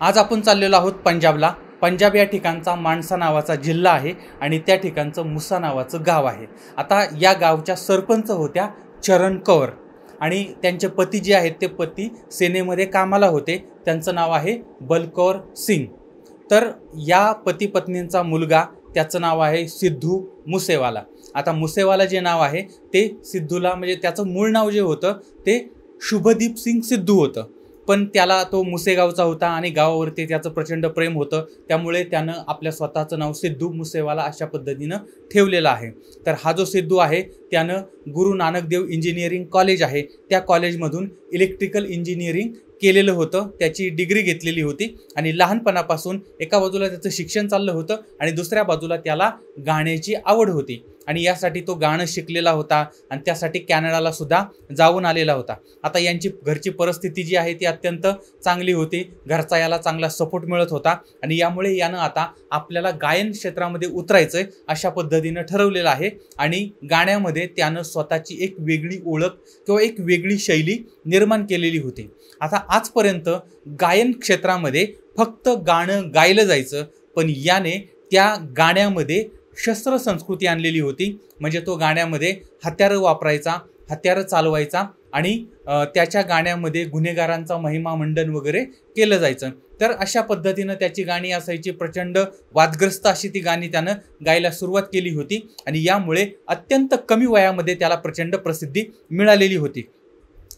आज आपण चाललेलो आहोत पंजाबला। पंजाब या ठिकाणचा मानसा नावाचा जिल्हा आहे आणि त्या ठिकाणचं मुसा नावाचं गाव आहे। आता या गावच्या सरपंच होत्या चरण कौर आणि त्यांचे पती जे आहेत ते पती सेनेमध्ये कामाला होते। त्यांचं नाव आहे बलकौर सिंग। तर या पती पत्नींचा मुलगा त्याचं नाव आहे सिद्धू मुसेवाला। आता मुसेवाला जे नाव आहे ते सिद्धूला म्हणजे त्याचं मूळ नाव जे होतं ते शुभदीप सिंग सिद्धू होतं, पण त्याला तो मुसेगावचा होता आणि गावावरती त्याचं प्रचंड प्रेम होतं, त्यामुळे त्यानं आपल्या स्वतःचं नाव सिद्धू मुसेवाला अशा पद्धतीनं ठेवलेलं आहे। तर हा जो सिद्धू आहे त्यानं गुरु नानक देव इंजिनिअरिंग कॉलेज आहे त्या कॉलेजमधून इलेक्ट्रिकल इंजिनिअरिंग केलेलं होतं, त्याची डिग्री घेतलेली होती आणि लहानपणापासून एका बाजूला त्याचं शिक्षण चाललं होतं आणि दुसऱ्या बाजूला त्याला गाण्याची आवड होती आणि यासाठी तो गाणं शिकलेला होता आणि त्यासाठी कॅनडाला सुद्धा जाऊन आलेला होता। आता यांची घरची परिस्थिती जी आहे ती अत्यंत चांगली होती, घरचा याला चांगला सपोर्ट मिळत होता आणि यामुळे यानं आता आपल्याला गायन क्षेत्रामध्ये उतरायचंय अशा पद्धतीनं ठरवलेलं आहे आणि गाण्यामध्ये त्यानं स्वतःची एक वेगळी ओळख किंवा एक वेगळी शैली निर्माण केलेली होती। आता आजपर्यंत गायन क्षेत्रामध्ये फक्त गाणं गायलं जायचं, पण याने त्या गाण्यामध्ये शस्त्र संस्कृती आणलेली होती। म्हणजे तो गाण्यामध्ये हत्यारं वापरायचा, हत्यारं चालवायचा आणि त्याच्या गाण्यामध्ये गुन्हेगारांचा महिमा मंडन वगैरे केलं जायचं। तर अशा पद्धतीनं त्याची गाणी असायची, प्रचंड वादग्रस्त अशी ती गाणी त्यानं गायला सुरुवात केली होती आणि यामुळे अत्यंत कमी वयामध्ये त्याला प्रचंड प्रसिद्धी मिळालेली होती।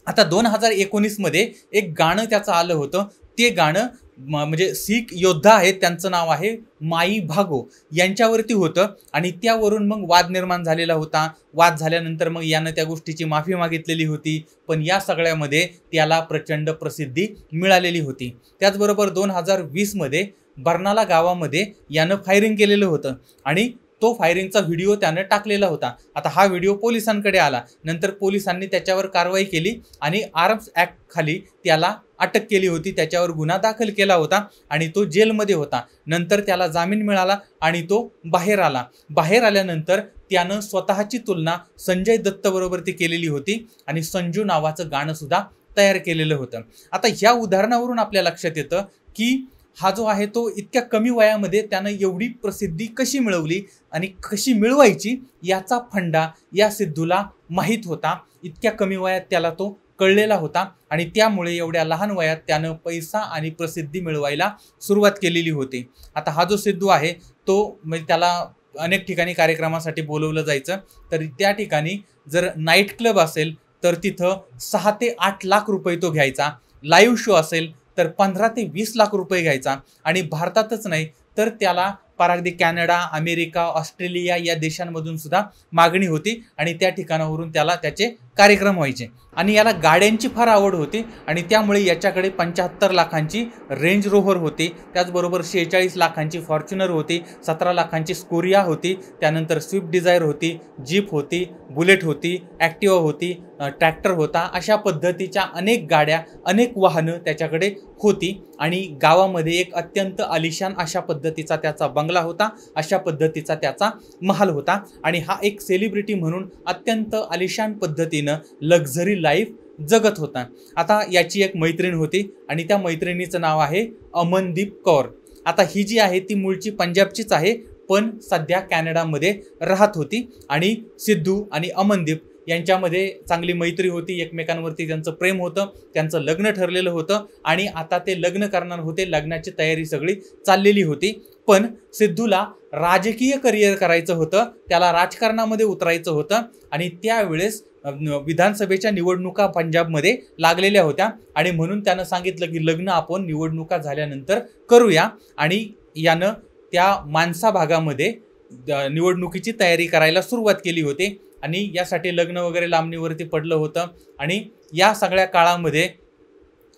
आता 2019 मध्ये एक गाणं त्याचं आलं होतं, ते गाणं म्हणजे सिख योद्धा आहेत त्यांचं नाव आहे माई भागो यांच्यावरती होतं आणि त्यावरून मग वाद निर्माण झालेला होता। वाद झाल्यानंतर मग यानं त्या गोष्टीची माफी मागितलेली होती, पण या सगळ्यामध्ये त्याला प्रचंड प्रसिद्धी मिळालेली होती। त्याचबरोबर 2020 मध्ये बर्नाला गावामध्ये यानं फायरिंग केलेलं होतं आणि तो फायरिंगचा व्हिडिओ त्यानं टाकलेला होता। आता हा व्हिडिओ पोलिसांकडे आला, नंतर पोलिसांनी त्याच्यावर कारवाई केली आणि आर्म्स ॲक्ट खाली त्याला अटक केली होती, त्याच्यावर गुन्हा दाखल केला होता आणि तो जेलमध्ये होता। नंतर त्याला जामीन मिळाला आणि तो बाहेर आला। बाहेर आल्यानंतर त्यानं स्वतःची तुलना संजय दत्त बरोबर ती केलेली होती आणि संजू नावाचं गाणं सुद्धा तयार केलेलं होतं। आता ह्या उदाहरणावरून आपल्या लक्षात येतं की हा जो आहे तो इतक्या कमी वयामध्ये त्यानं एवढी प्रसिद्धी कशी मिळवली आणि कशी मिळवायची याचा फंडा या सिद्धूला माहीत होता। इतक्या कमी वयात त्याला तो कळलेला होता आणि त्यामुळे एवढ्या लहान वयात त्यानं पैसा आणि प्रसिद्धी मिळवायला सुरुवात केलेली होती। आता हा जो सिद्धू आहे तो म्हणजे त्याला अनेक ठिकाणी कार्यक्रमासाठी बोलवलं जायचं, तर त्या ठिकाणी जर नाईट क्लब असेल तर तिथं 6 ते 8 लाख रुपये तो घ्यायचा, लाईव्ह शो असेल तर 15 ते 20 लाख रुपये घ्यायचा आणि भारतातच नाही तर त्याला अगदी कॅनडा, अमेरिका, ऑस्ट्रेलिया या देशांमधून सुद्धा मागणी होती आणि त्या ठिकाणावरून त्याला त्याचे कार्यक्रम व्हायचे आणि याला गाड्यांची फार आवड होती आणि त्यामुळे याच्याकडे 75 लाखांची रेंज रोव्हर होती, त्याचबरोबर 46 लाखांची फॉर्च्युनर होती, 17 लाखांची स्कोरिया होती, त्यानंतर स्विफ्ट डिझायर होती, जीप होती, बुलेट होती, ॲक्टिवा होती, ट्रॅक्टर होता। अशा पद्धतीच्या अनेक गाड्या, अनेक वाहनं त्याच्याकडे होती आणि गावामध्ये एक अत्यंत आलिशान अशा पद्धतीचा त्याचा बंगला होता, अशा पद्धतीचा त्याचा महाल होता आणि हा एक सेलिब्रिटी म्हणून अत्यंत आलिशान पद्धतीनं लक्झरी लाईफ जगत होता। आता याची एक मैत्रीण होती आणि त्या मैत्रिणीचं नाव आहे अमनदीप कौर। आता ही जी आहे ती मूळची पंजाबचीच आहे, पण सध्या कॅनडामध्ये राहत होती आणि सिद्धू आणि अमनदीप यांच्यामध्ये चांगली मैत्री होती, एकमेकांवरती त्यांचं प्रेम होतं, त्यांचं लग्न ठरलेलं होतं आणि आता ते लग्न करणार होते, लग्नाची तयारी सगळी चाललेली होती। पण सिद्धूला राजकीय करिअर करायचं होतं, त्याला राजकारणामध्ये उतरायचं होतं आणि त्यावेळेस विधानसभेच्या निवडणुका पंजाबमध्ये लागलेल्या होत्या आणि म्हणून त्यानं सांगितलं की लग्न आपण निवडणुका झाल्यानंतर करूया आणि यानं त्या मानसा भागामध्ये निवडणुकीची तयारी करायला सुरुवात केली होती आणि यासाठी लग्न वगैरे लांबणीवरती पडलं होतं आणि या सगळ्या काळामध्ये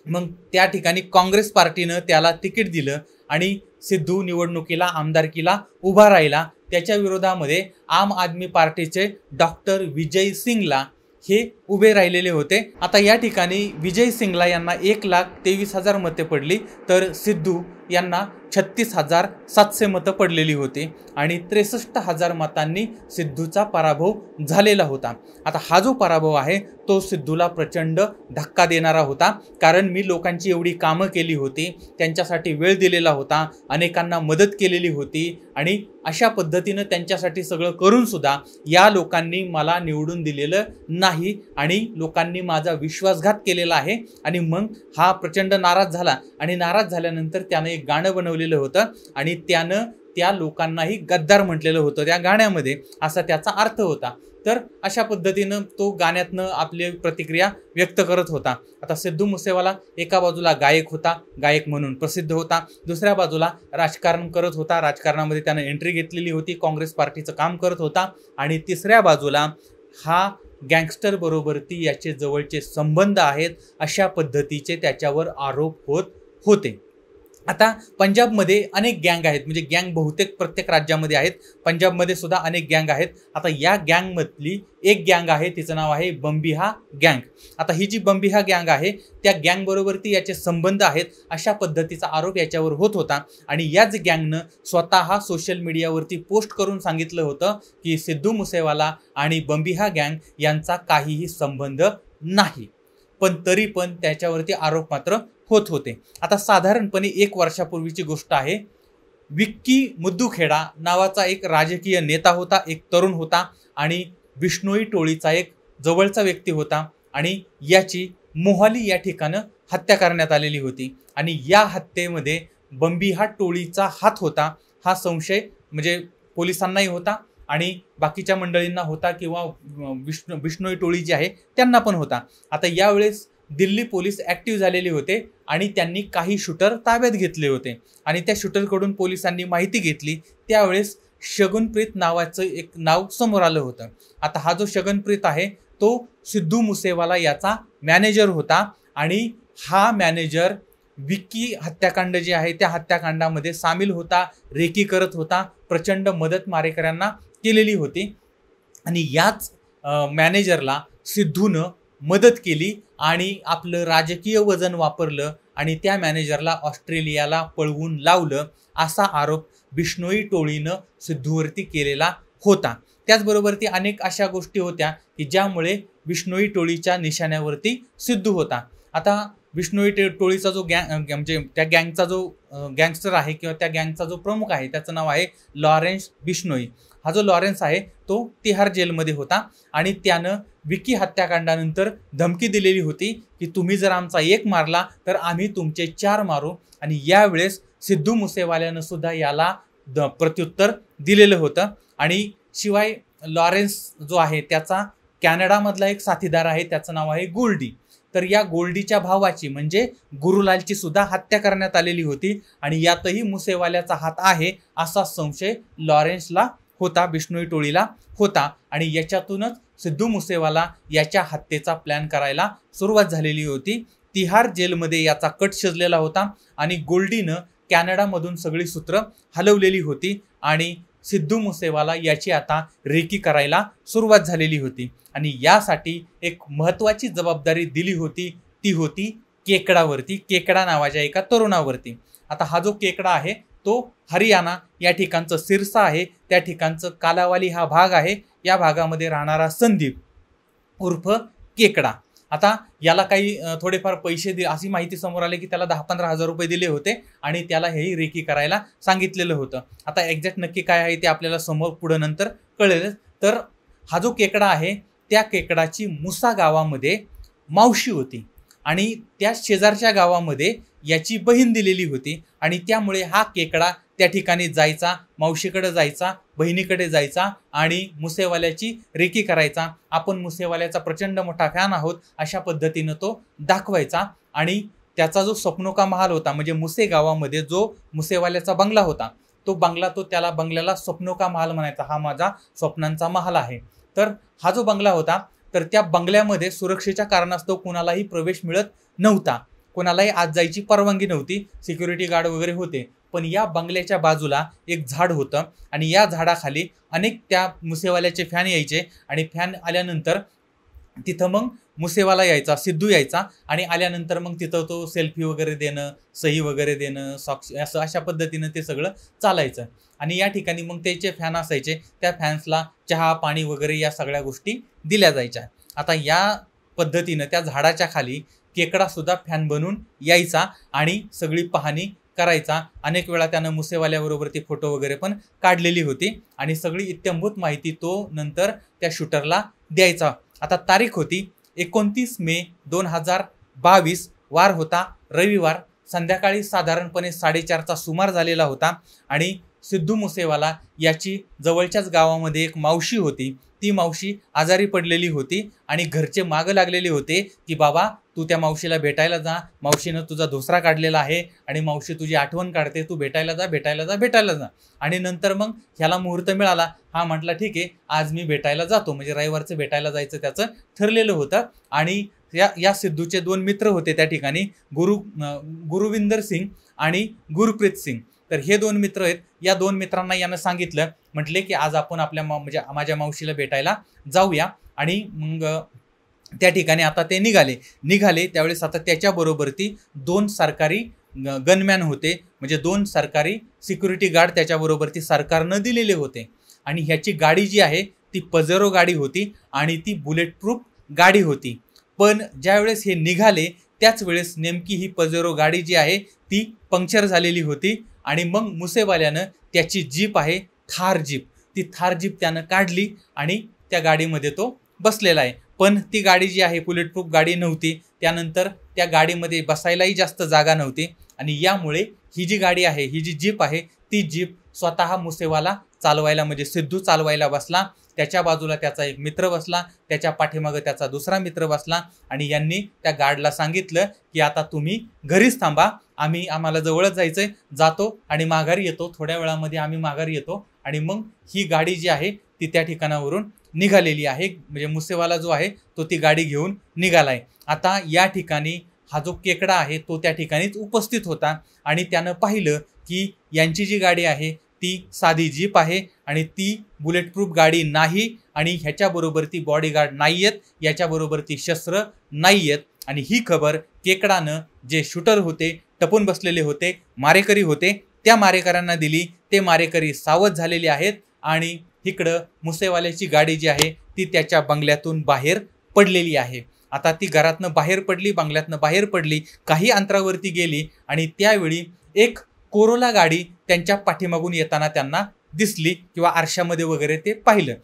मग त्या ठिकाणी काँग्रेस पार्टीनं त्याला तिकीट दिलं आणि सिद्धू निवडणुकीला आमदारकीला उभा राहिला। त्याच्या विरोधामध्ये आम आदमी पार्टीचे डॉक्टर विजय सिंगला हे उभे राहिलेले होते। आता या ठिकाणी विजय सिंगला यांना 1,23,000 मते पडली, तर सिद्धू यांना 36,700 मतं पडलेली होती आणि 63,000 मतांनी सिद्धूचा पराभव झालेला होता. आता हा जो पराभव आहे तो सिद्धूला प्रचंड धक्का देणारा होता, कारण मी लोकांची एवढी कामं केली होती, त्यांच्यासाठी वेळ दिलेला होता, अनेकांना मदत केलेली होती आणि अशा पद्धतीनं त्यांच्यासाठी सगळं करून सुद्धा या लोकांनी मला निवडून दिलेलं नाही आणि लोकांनी माझा विश्वासघात केलेला आहे. आणि मग हा प्रचंड नाराज झाला आणि नाराज झाल्यानंतर त्यानं एक गाणं बनवलेलं होतं आणि त्यानं त्या लोकांनाही गद्दार म्हटलेलं होतं त्या गाण्यामध्ये, असा त्याचा अर्थ होता. तर अशा पद्धतीनं तो गाण्यातनं आपली प्रतिक्रिया व्यक्त करत होता. आता सिद्धू मुसेवाला एका बाजूला गायक होता, गायक म्हणून प्रसिद्ध होता, दुसऱ्या बाजूला राजकारण करत होता, राजकारणामध्ये त्यानं एंट्री घेतलेली होती, काँग्रेस पार्टीचं काम करत होता आणि तिसऱ्या बाजूला हा गँगस्टर बरोबरती याचे जवळचे संबंध आहेत अशा पद्धतीचे त्याच्यावर आरोप होत होते. आता पंजाबमध्ये अनेक गँग आहेत, म्हणजे गँग बहुतेक प्रत्येक राज्यामध्ये आहेत, पंजाबमध्ये सुद्धा अनेक गँग आहेत. आता या गँगमधली एक गँग आहे, तिचं नाव आहे बम्बिहा गँग. आता ही जी बम्बिहा गँग आहे त्या गँगबरोबरती याचे संबंध आहेत अशा पद्धतीचा आरोप याच्यावर होत होता आणि याच गँगनं स्वतः सोशल मीडियावरती पोस्ट करून सांगितलं होतं की सिद्धू मुसेवाला आणि बम्बिहा गँग यांचा काहीही संबंध नाही, पण तरी पण त्याच्यावरती आरोप मात्र होत होते. आता साधारणपणे 1 वर्षापूर्वीची गोष्ट आहे. विक्की मुद्दूखेडा नावाचा एक राजकीय नेता होता, एक तरुण होता आणि बिश्नोई टोळीचा एक जवळचा व्यक्ती होता आणि याची मोहाली या ठिकाणं हत्या करण्यात आलेली होती आणि या हत्येमध्ये बम्बिहा टोळीचा हात होता हा संशय म्हणजे पोलिसांनाही होता आणि बाकीच्या मंडळींना होता किंवा बिश्नोई टोळी जी आहे त्यांना पण होता. आता यावेळेस दिल्ली पोलीस ॲक्टिव्ह झालेले होते आणि त्यांनी काही शूटर ताब्यात घेतले होते आणि त्या शूटरकडून पोलिसांनी माहिती घेतली. त्यावेळेस शगुनप्रीत नावाचं एक नाव समोर आलं होतं. आता हा जो शगुनप्रीत आहे तो सिद्धू मुसेवाला याचा मॅनेजर होता आणि हा मॅनेजर विक्की हत्याकांड जे आहे त्या हत्याकांडामध्ये सामील होता, रेकी करत होता, प्रचंड मदत मारेकऱ्यांना केलेली होती आणि याच मॅनेजरला सिद्धूनं मदत केली आणि आपलं राजकीय वजन वापरलं आणि त्या मॅनेजरला ऑस्ट्रेलियाला पळवून लावलं असा आरोप बिश्नोई टोळीनं सिद्धूवरती केलेला होता. त्याचबरोबर ती अनेक अशा गोष्टी होत्या की ज्यामुळे बिश्नोई टोळीच्या निशाण्यावरती सिद्धू होता. आता बिश्नोई टोळीचा जो म्हणजे त्या गँगचा जो गँगस्टर आहे किंवा त्या गँगचा जो प्रमुख आहे त्याचं नाव आहे लॉरेन्स बिश्नोई. हा जो लॉरेन्स आहे तो तिहार जेलमध्ये होता आणि त्यानं विकी हत्याकांडानंतर धमकी दिलेली होती की तुम्ही जर आमचा एक मारला तर आम्ही तुमचे 4 मारू आणि यावेळेस सिद्धू मुसेवाल्यानं सुद्धा याला प्रत्युत्तर दिलेलं होतं. आणि शिवाय लॉरेन्स जो आहे त्याचा कॅनडामधला एक साथीदार आहे, त्याचं नाव आहे गोल्डी. तर या गोल्डीच्या भावाची म्हणजे गुरुलालची सुद्धा हत्या करण्यात आलेली होती आणि यातही मुसेवाल्याचा हात आहे असा संशय लॉरेन्सला होता, बिश्नोई टोळीला होता आणि याच्यातूनच सिद्धू मुसेवाला याच्या हत्येचा प्लॅन करायला सुरुवात झालेली होती. तिहार जेलमध्ये याचा कट शिजलेला होता आणि गोल्डीनं कॅनडामधून सगळी सूत्र हलवलेली होती आणि सिद्धू मुसेवाला याची आता रेकी करायला सुरुवात झालेली होती आणि यासाठी एक महत्त्वाची जबाबदारी दिली होती, ती होती केकडावरती, केकडा नावाच्या एका तरुणावरती. आता हा जो केकडा आहे तो हरियाणा या ठिकाणचं सिरसा आहे, त्या ठिकाणचं कालावाली हा भाग आहे, या भागामध्ये राहणारा संदीप उर्फ केकडा. आता याला काही थोडेफार पैसे अशी माहिती समोर आली की त्याला 10-15 हजार रुपये दिले होते आणि त्याला हेही रेकी करायला सांगितलेलं होतं. आता एक्झॅक्ट नक्की काय आहे ते आपल्याला समोर पुढं नंतर कळेल. तर हा जो केकडा आहे त्या केकडाची मुसा गावामध्ये मावशी होती आणि त्या शेजारच्या गावामध्ये याची बहीण दिलेली होती आणि त्यामुळे हा केकडा त्या ठिकाणी जायचा, मावशीकडे जायचा, बहिणीकडे जायचा आणि मुसेवाल्याची रेकी करायचा. आपण मुसेवाल्याचा प्रचंड मोठा फॅन आहोत अशा पद्धतीनं तो दाखवायचा आणि त्याचा जो स्वप्नोका महाल होता म्हणजे मुसे गावामध्ये जो मुसेवाल्याचा बंगला होता तो बंगला, तो त्याला बंगल्याला स्वप्नोका महाल म्हणायचा, हा माझा स्वप्नांचा महाल आहे. तर हा जो बंगला होता तर त्या बंगल्यामध्ये सुरक्षेच्या कारणास्तव कोणालाही प्रवेश मिळत नव्हता, कोणालाही आत जायची परवानगी नव्हती, सिक्युरिटी गार्ड वगैरे होते. पण या बंगल्याच्या बाजूला एक झाड होतं आणि या झाडाखाली अनेक त्या मुसेवाल्याचे फॅन यायचे आणि फॅन आल्यानंतर तिथं मग मुसेवाला यायचा, सिद्धू यायचा आणि आल्यानंतर मग तिथं तो सेल्फी वगैरे देणं, सही वगैरे देणं, साक्ष असं अशा पद्धतीनं ते सगळं चालायचं. आणि या ठिकाणी मग त्याचे फॅन असायचे, त्या फॅन्सला चहा, पाणी वगैरे या सगळ्या गोष्टी दिल्या जायच्या. आता या पद्धतीनं त्या झाडाच्या खाली केकडासुद्धा फॅन बनून यायचा आणि सगळी पाहणी करायचा. अनेक वेळा त्यानं मुसेवाल्याबरोबर ती फोटो वगैरे पण काढलेली होती आणि सगळी इत्थंभूत माहिती तो नंतर त्या शूटरला द्यायचा. आता तारीख होती 29 मे 2022, वार होता रविवार. संध्याकाळी साधारणपणे 4:30चा सुमार झालेला होता आणि सिद्धू मुसेवाला याची जवळच्याच गावामध्ये एक मावशी होती. ती मावशी आजारी पडलेली होती आणि घरचे मागं लागलेले होते की बाबा तू त्या मावशीला भेटायला जा, मावशीनं तुझा धोसरा काढलेला आहे आणि मावशी तुझी आठवण काढते, तू भेटायला जा भेटायला जा भेटायला जा. आणि नंतर मग ह्याला मुहूर्त मिळाला. हा म्हटला ठीक आहे, आज मी भेटायला जातो. म्हणजे रविवारचं भेटायला जायचं त्याचं ठरलेलं होतं. आणि या सिद्धूचे 2 मित्र होते त्या ठिकाणी, गुरुविंदर सिंग आणि गुरप्रीत सिंग. तर हे 2 मित्र आहेत. या 2 मित्रांना यानं सांगितलं, म्हटले की आज आपण आपल्या म्हणजे माझ्या मावशीला भेटायला जाऊया. आणि मग त्या ठिकाणी आता ते निघाले त्यावेळेस आता त्याच्याबरोबर ती 2 सरकारी गनमॅन होते, म्हणजे 2 सरकारी सिक्युरिटी गार्ड त्याच्याबरोबर ती सरकारनं दिलेले होते. आणि ह्याची गाडी जी आहे ती पजेरो गाडी होती आणि ती बुलेट प्रूफ गाडी होती. पण ज्यावेळेस हे निघाले त्याच वेळेस नेमकी ही पजेरो गाडी जी आहे ती पंक्चर झालेली होती. आणि मग मुसेवाल्यानं त्याची जीप आहे, थार जीप, ती थार जीप त्यानं काढली आणि त्या गाडीमध्ये तो बसलेला आहे. पण ती गाडी जी आहे बुलेट प्रूफ गाडी नव्हती. त्यानंतर त्या गाडीमध्ये बसायलाही जास्त जागा नव्हती आणि यामुळे ही जी गाडी आहे, ही जी जीप आहे, ती जीप स्वतः मुसेवाला चालवायला म्हणजे सिद्धू चालवायला बसला. त्याच्या बाजूला त्याचा एक मित्र बसला, त्याच्या पाठीमागं त्याचा दुसरा मित्र बसला आणि यांनी त्या गार्डला सांगितलं की आता तुम्ही घरीच थांबा, आम्हाला जवळच जायचंय, जातो आणि माघारी येतो, थोड्या वेळामध्ये आम्ही माघारी येतो. आणि मग ही गाडी जी आहे ती त्या ठिकाणावरून निघालेली आहे, म्हणजे मुसेवाला जो आहे तो ती गाडी घेऊन निघालाय. आता या ठिकाणी हा जो केकडा आहे तो त्या ठिकाणीच उपस्थित होता आणि त्यानं पाहिलं की यांची जी गाडी आहे ती साधी जीप आहे आणि ती बुलेट प्रूफ गाडी नाही आणि ह्याच्याबरोबर ती बॉडीगार्ड नाही आहेत, याच्याबरोबर ती शस्त्र नाही आहेत. आणि ही खबर केकडानं जे शूटर होते, टपून बसलेले होते, मारेकरी होते, त्या मारेकऱ्यांना दिली. ते मारेकरी सावध झालेले आहेत आणि इकडं मुसेवाल्याची गाडी जी आहे ती त्याच्या बंगल्यातून बाहेर पडलेली आहे. आता ती घरातनं बाहेर पडली, बंगल्यातनं बाहेर पडली, काही अंतरावरती गेली आणि त्यावेळी एक कोरोला गाडी त्यांच्या पाठीमागून येताना त्यांना दिसली किंवा आरशामध्ये वगैरे ते पाहिलं.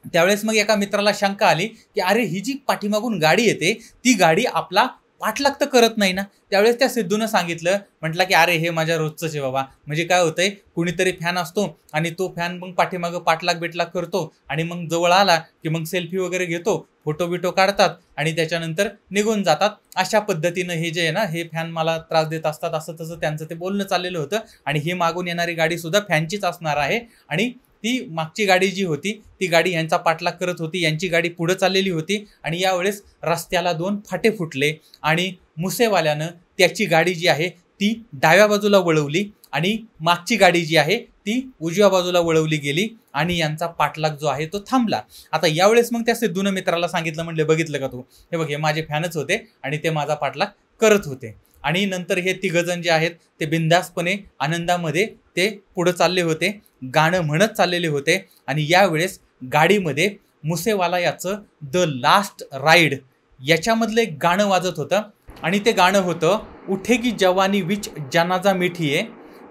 त्यावेळेस मग एका मित्राला शंका आली की अरे ही जी पाठीमागून गाडी येते ती गाडी आपला पाठलाग तर करत नाही ना. त्यावेळेस त्या सिद्धूनं सांगितलं, म्हटलं की अरे हे माझ्या रोजचंच आहे बाबा. म्हणजे काय होतंय, कुणीतरी फॅन असतो आणि तो फॅन मग पाठीमागं पाठलाग बेटलाग करतो आणि मग जवळ आला की मग सेल्फी वगैरे घेतो, फोटो बिटो काढतात आणि त्याच्यानंतर निघून जातात. अशा पद्धतीनं हे जे आहे ना, हे फॅन मला त्रास देत असतात, असं तसं त्यांचं ते बोलणं चाललेलं होतं. आणि ही मागून येणारी गाडी सुद्धा फॅनचीच असणार आहे आणि ती मागची गाडी जी होती ती गाडी यांचा पाठलाग करत होती, यांची गाडी पुढे चाललेली होती. आणि यावेळेस रस्त्याला 2 फाटे फुटले आणि मुसेवाल्यानं त्याची गाडी जी आहे ती डाव्या बाजूला वळवली आणि मागची गाडी जी आहे ती उजव्या बाजूला वळवली गेली आणि यांचा पाठलाग जो आहे तो थांबला. आता यावेळेस मग त्या सिद्धूनं मित्राला सांगितलं, म्हणले बघितलं का तू, हे बघ हे माझे फॅनच होते आणि ते माझा पाठलाग करत होते. आणि नंतर हे तिघजण जे आहेत ते बिंदासपणे आनंदामध्ये ते पुढे चालले होते, गाणं म्हणत चाललेले होते. आणि यावेळेस गाडीमध्ये मुसेवाला याचं द लास्ट राईड याच्यामधलं एक गाणं वाजत होतं आणि ते गाणं होतं उठेगी जवानी विच जनाजा मिठी आहे,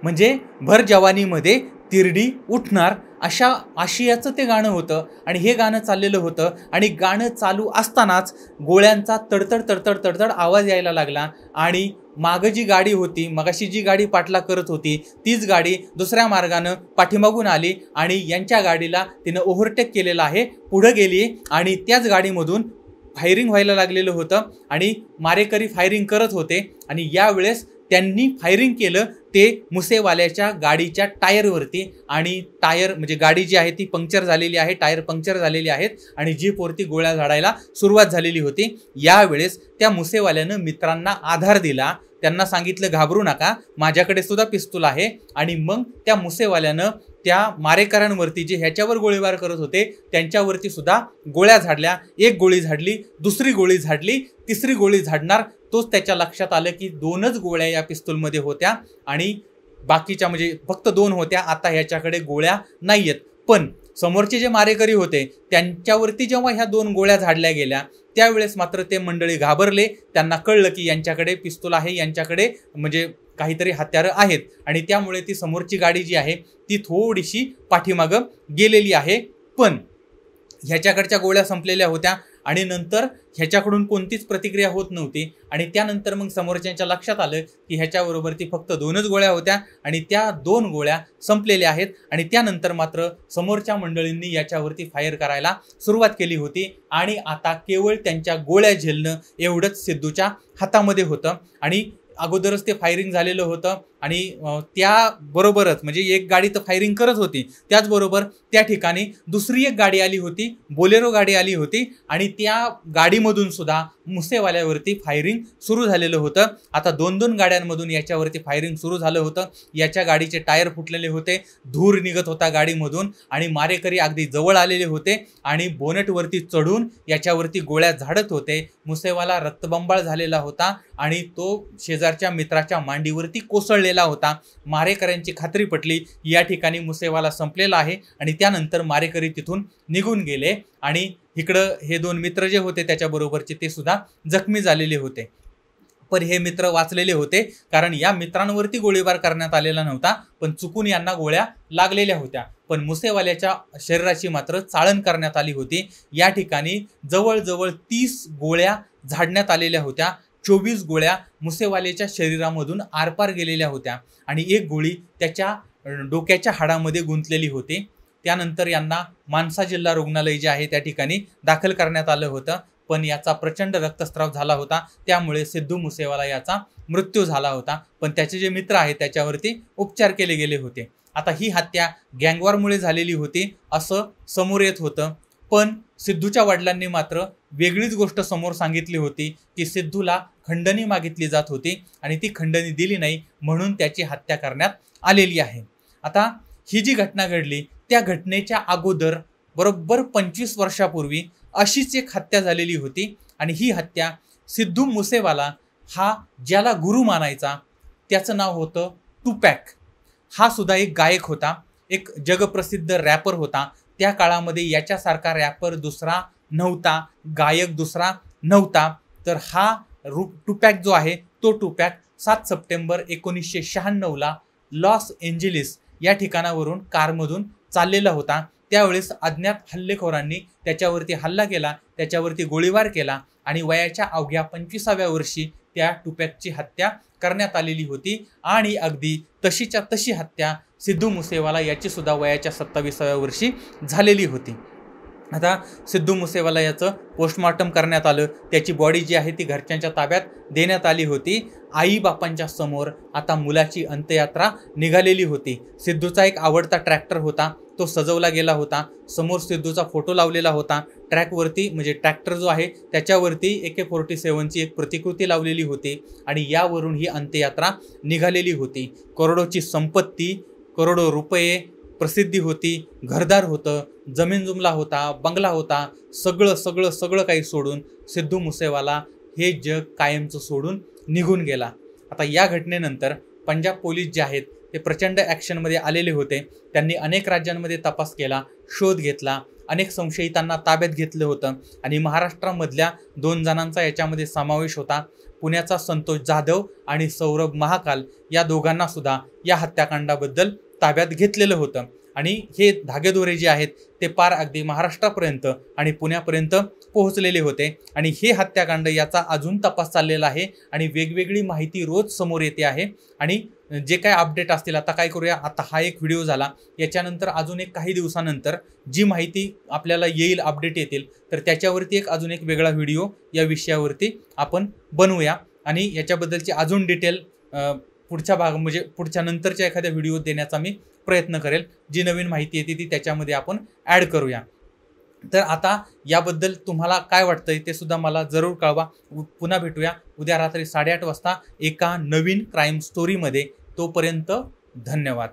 म्हणजे भर जवानीमध्ये तिरडी उठणार, अशा आशयाचं ते गाणं होतं. आणि हे गाणं चाललेलं होतं आणि गाणं चालू असतानाच गोळ्यांचा तडतड तडतड तडतड आवाज यायला लागला आणि मागं जी गाडी होती, मगाशी जी गाडी पाठलाग करत होती तीच गाडी दुसऱ्या मार्गानं पाठीमागून आली आणि यांच्या गाडीला तिनं ओव्हरटेक केलेलं आहे, पुढं गेली आणि त्याच गाडीमधून फायरिंग व्हायला लागलेलं होतं आणि मारेकरी फायरिंग करत होते. आणि यावेळेस त्यांनी फायरिंग केलं ते मुसेवाल्याच्या गाडीच्या टायरवरती आणि टायर म्हणजे गाडी जी आहे ती पंक्चर झालेली आहे, टायर पंक्चर झालेली आहेत आणि जीपवरती गोळ्या झाडायला सुरुवात झालेली होती. यावेळेस त्या मुसेवाल्यानं मित्रांना आधार दिला, त्यांना सांगितलं घाबरू नका, माझ्याकडे सुद्धा पिस्तूल आहे. आणि मग त्या मुसेवाल्यानं त्या मारेकऱ्यांवरती जे ह्याच्यावर गोळीबार करत होते त्यांच्यावरती सुद्धा गोळ्या झाडल्या. एक गोळी झाडली, दुसरी गोळी झाडली, तिसरी गोळी झाडणार तोच त्याच्या लक्षात आलं की 2च गोळ्या या पिस्तूलमध्ये होत्या आणि बाकीच्या म्हणजे फक्त 2 होत्या, आता ह्याच्याकडे गोळ्या नाहीयेत. पण समोरचे जे मारेकरी होते त्यांच्यावरती जेव्हा ह्या 2 गोळ्या झाडल्या गेल्या त्यावेळेस मात्र ते मंडळी घाबरले. त्यांना कळलं की यांच्याकडे पिस्तूल आहे, यांच्याकडे म्हणजे काहीतरी हत्यारं आहेत आणि त्यामुळे ती समोरची गाडी जी आहे ती थोडीशी पाठीमागं गेलेली आहे. पण ह्याच्याकडच्या गोळ्या संपलेल्या होत्या आणि नंतर ह्याच्याकडून कोणतीच प्रतिक्रिया होत नव्हती. आणि त्यानंतर मग समोरच्यांच्या लक्षात आलं की ह्याच्याबरोबर ती फक्त 2च गोळ्या होत्या आणि त्या 2 गोळ्या संपलेल्या आहेत. आणि त्यानंतर मात्र समोरच्या मंडळींनी याच्यावरती फायर करायला सुरुवात केली होती आणि आता केवळ त्यांच्या गोळ्या झेलणं एवढंच सिद्धूच्या हातामध्ये होतं. आणि अगोदरच ते फायरिंग झालेलं होतं आणि त्याबरोबरच म्हणजे एक गाडी तर फायरिंग करत होती, त्याचबरोबर त्या ठिकाणी दुसरी एक गाडी आली होती, बोलेरो गाडी आली होती आणि त्या गाडीमधून सुद्धा मुसेवाल्यावरती फायरिंग सुरू झालेलं होतं. आता 2-2 गाड्यांमधून याच्यावरती फायरिंग सुरू झालं होतं. याच्या गाडीचे टायर फुटलेले होते, धूर निघत होता गाडीमधून आणि मारेकरी अगदी जवळ आलेले होते आणि बोनेटवरती चढून याच्यावरती गोळ्या झाडत होते. मुसेवाला रक्तबंबाळ झालेला होता आणि तो शेजारच्या मित्राच्या मांडीवरती कोसळलेला होता. मारेकऱ्यांची खात्री पटली या ठिकाणी मुसेवाला संपलेला आहे आणि त्यानंतर मारेकरी तिथून निघून गेले आणि इकडं हे 2 मित्र जे होते त्याच्याबरोबरचे ते सुद्धा जखमी झालेले होते. पण हे मित्र वाचलेले होते कारण या मित्रांवरती गोळीबार करण्यात आलेला नव्हता, पण चुकून यांना गोळ्या लागलेल्या होत्या. पण मुसेवाल्याच्या शरीराची मात्र चाळण करण्यात आली होती. या ठिकाणी जवळजवळ 30 गोळ्या झाडण्यात आलेल्या होत्या. 24 गोळ्या मुसेवाल्याच्या शरीरामधून आरपार गेलेल्या होत्या आणि एक गोळी त्याच्या डोक्याच्या हाडामध्ये गुंतलेली होती. त्यानंतर यांना मानसा जिल्हा रुग्णालय जे आहे त्या ठिकाणी दाखल करण्यात आलं होतं. पण याचा प्रचंड रक्तस्राव झाला होता, त्यामुळे सिद्धू मुसेवाला याचा मृत्यू झाला होता. पण त्याचे जे मित्र आहेत त्याच्यावरती उपचार केले गेले होते. आता ही हत्या गँगवॉरमुळे झालेली होती असं समोर येत होतं. पण सिद्धूच्या वडिलांनी मात्र वेगळीच गोष्ट समोर सांगितली होती की सिद्धूला खंडणी मागितली जात होती आणि ती खंडणी दिली नाही म्हणून त्याची हत्या करण्यात आलेली आहे. आता ही जी घटना घडली त्या घटनेच्या अगोदर बरोबर 25 वर्षापूर्वी अशीच एक हत्या झालेली होती आणि ही हत्या सिद्धू मुसेवाला हा ज्याला गुरु मानायचा त्याचं नाव होतं टुपॅक. हा सुद्धा एक गायक होता, एक जगप्रसिद्ध रॅपर होता. त्या काळामध्ये याच्यासारखा रॅपर दुसरा नव्हता, गायक दुसरा नव्हता. तर हा टुपॅक जो आहे तो टुपॅक 7 सप्टेंबर 1996ला लॉस एंजेलिस या ठिकाणावरून कारमधून चाललेला होता. त्यावेळेस अज्ञात हल्लेखोरांनी त्याच्यावरती हल्ला केला, त्याच्यावरती गोळीबार केला आणि वयाच्या अवघ्या 25व्या वर्षी त्या टुपॅकची हत्या करण्यात आलेली होती. आणि अगदी तशीच्या तशी हत्या सिद्धू मुसेवाला याची सुद्धा वयाच्या 27व्या वर्षी झालेली होती. आता सिद्धू मुसेवाला याचं पोस्टमॉर्टम करण्यात आलं. त्याची बॉडी जी आहे ती घरच्यांच्या ताब्यात देण्यात आली होती. आईबापांच्या समोर आता मुलाची अंत्ययात्रा निघालेली होती. सिद्धूचा एक आवडता ट्रॅक्टर होता, तो सजवला गेला होता. समोर सिद्धूचा फोटो लावलेला होता. ट्रॅकवरती म्हणजे ट्रॅक्टर जो आहे त्याच्यावरती AK-47ची एक प्रतिकृती लावलेली होती आणि यावरून ही अंत्ययात्रा निघालेली होती. करोडोची संपत्ती, करोडो रुपये, प्रसिद्धी होती, घरदार होतं, जमीन जुमला होता, बंगला होता, सगळं काही सोडून सिद्धू मुसेवाला हे जग कायमचं सोडून निघून गेला. आता या घटनेनंतर पंजाब पोलीस जे आहेत ते प्रचंड ॲक्शनमध्ये आलेले होते. त्यांनी अनेक राज्यांमध्ये तपास केला, शोध घेतला, अनेक संशयितांना ताब्यात घेतलं होतं आणि महाराष्ट्रामधल्या 2 जणांचा याच्यामध्ये समावेश होता. पुण्याचा संतोष जाधव आणि सौरभ महाकाल या दोघांना सुद्धा या हत्याकांडाबद्दल ताब्यात घेतलेलं होतं. आणि हे धागेदोरे जे आहेत ते पार अगदी महाराष्ट्रापर्यंत आणि पुण्यापर्यंत पोहोचलेले होते. आणि हे हत्याकांड याचा अजून तपास चाललेला आहे आणि वेगवेगळी माहिती रोज समोर येते आहे. आणि जे काय अपडेट असतील, आता काय करूया, आता हा एक व्हिडिओ झाला, याच्यानंतर अजून एक काही दिवसानंतर जी माहिती आपल्याला येईल, अपडेट येतील, तर त्याच्यावरती अजून एक वेगळा व्हिडिओ या विषयावरती आपण बनवूया आणि याच्याबद्दलची अजून डिटेल पुढच्या म्हणजे पुढच्या नंतरच्या एखाद्या व्हिडिओ देण्याचा मी प्रयत्न करेल. जी नवीन माहिती येते ती त्याच्यामध्ये आपण ॲड करूया. तर आता याबद्दल तुम्हाला काय वाटतंय ते सुद्धा मला जरूर कळवा. पुन्हा भेटूया उद्या रात्री 8:30 वाजता एका नवीन क्राईम स्टोरीमध्ये. तोपर्यंत धन्यवाद.